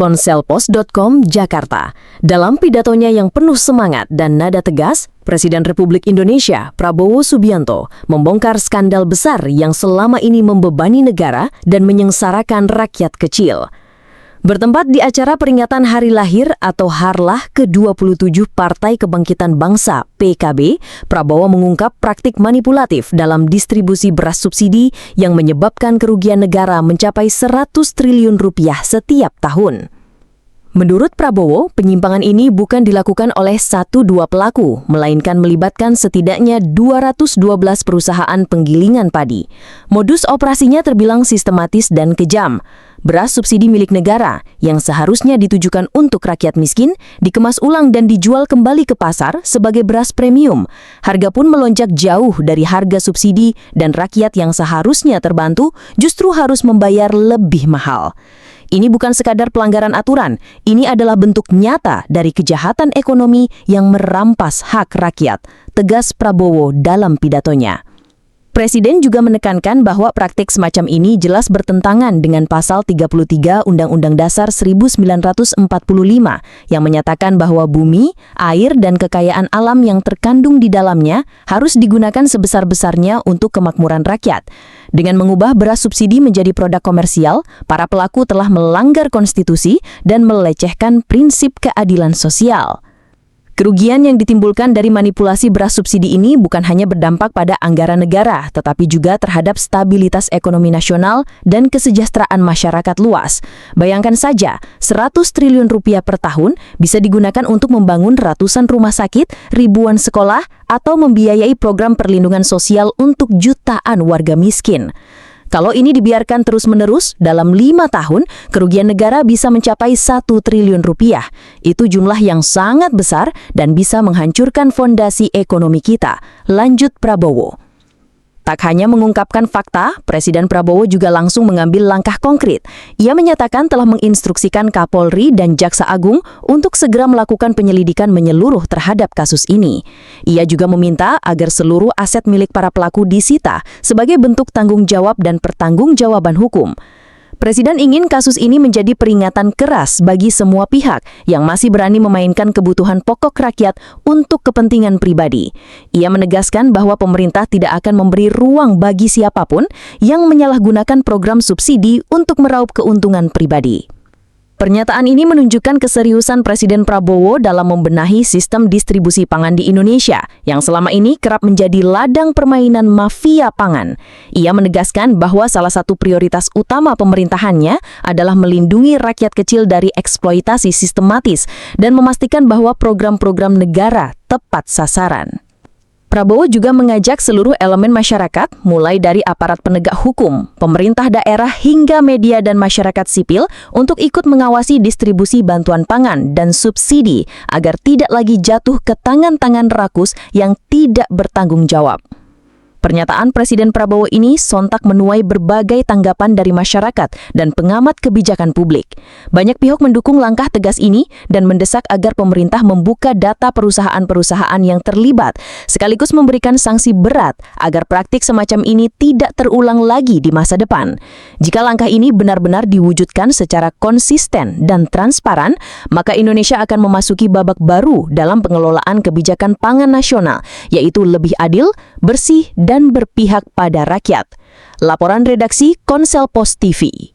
konselpos.com, Jakarta. Dalam pidatonya yang penuh semangat dan nada tegas, Presiden Republik Indonesia Prabowo Subianto membongkar skandal besar yang selama ini membebani negara dan menyengsarakan rakyat kecil. Bertempat di acara peringatan Hari Lahir atau Harlah ke-27 Partai Kebangkitan Bangsa (PKB), Prabowo mengungkap praktik manipulatif dalam distribusi beras subsidi yang menyebabkan kerugian negara mencapai 100 triliun rupiah setiap tahun. Menurut Prabowo, penyimpangan ini bukan dilakukan oleh 1-2 pelaku, melainkan melibatkan setidaknya 212 perusahaan penggilingan padi. Modus operasinya terbilang sistematis dan kejam. Beras subsidi milik negara yang seharusnya ditujukan untuk rakyat miskin dikemas ulang dan dijual kembali ke pasar sebagai beras premium. Harga pun melonjak jauh dari harga subsidi dan rakyat yang seharusnya terbantu justru harus membayar lebih mahal. Ini bukan sekadar pelanggaran aturan, ini adalah bentuk nyata dari kejahatan ekonomi yang merampas hak rakyat, tegas Prabowo dalam pidatonya. Presiden juga menekankan bahwa praktik semacam ini jelas bertentangan dengan Pasal 33 Undang-Undang Dasar 1945 yang menyatakan bahwa bumi, air, dan kekayaan alam yang terkandung di dalamnya harus digunakan sebesar-besarnya untuk kemakmuran rakyat. Dengan mengubah beras subsidi menjadi produk komersial, para pelaku telah melanggar konstitusi dan melecehkan prinsip keadilan sosial. Kerugian yang ditimbulkan dari manipulasi beras subsidi ini bukan hanya berdampak pada anggaran negara, tetapi juga terhadap stabilitas ekonomi nasional dan kesejahteraan masyarakat luas. Bayangkan saja, 100 triliun rupiah per tahun bisa digunakan untuk membangun ratusan rumah sakit, ribuan sekolah, atau membiayai program perlindungan sosial untuk jutaan warga miskin. Kalau ini dibiarkan terus-menerus, dalam 5 tahun, kerugian negara bisa mencapai 1 triliun rupiah. Itu jumlah yang sangat besar dan bisa menghancurkan fondasi ekonomi kita, lanjut Prabowo. Tak hanya mengungkapkan fakta, Presiden Prabowo juga langsung mengambil langkah konkret. Ia menyatakan telah menginstruksikan Kapolri dan Jaksa Agung untuk segera melakukan penyelidikan menyeluruh terhadap kasus ini. Ia juga meminta agar seluruh aset milik para pelaku disita sebagai bentuk tanggung jawab dan pertanggungjawaban hukum. Presiden ingin kasus ini menjadi peringatan keras bagi semua pihak yang masih berani memainkan kebutuhan pokok rakyat untuk kepentingan pribadi. Ia menegaskan bahwa pemerintah tidak akan memberi ruang bagi siapapun yang menyalahgunakan program subsidi untuk meraup keuntungan pribadi. Pernyataan ini menunjukkan keseriusan Presiden Prabowo dalam membenahi sistem distribusi pangan di Indonesia, yang selama ini kerap menjadi ladang permainan mafia pangan. Ia menegaskan bahwa salah satu prioritas utama pemerintahannya adalah melindungi rakyat kecil dari eksploitasi sistematis dan memastikan bahwa program-program negara tepat sasaran. Prabowo juga mengajak seluruh elemen masyarakat, mulai dari aparat penegak hukum, pemerintah daerah hingga media dan masyarakat sipil untuk ikut mengawasi distribusi bantuan pangan dan subsidi agar tidak lagi jatuh ke tangan-tangan rakus yang tidak bertanggung jawab. Pernyataan Presiden Prabowo ini sontak menuai berbagai tanggapan dari masyarakat dan pengamat kebijakan publik. Banyak pihak mendukung langkah tegas ini dan mendesak agar pemerintah membuka data perusahaan-perusahaan yang terlibat, sekaligus memberikan sanksi berat agar praktik semacam ini tidak terulang lagi di masa depan. Jika langkah ini benar-benar diwujudkan secara konsisten dan transparan, maka Indonesia akan memasuki babak baru dalam pengelolaan kebijakan pangan nasional, yaitu lebih adil, bersih, dan berpihak pada rakyat. Laporan redaksi Konselpos TV.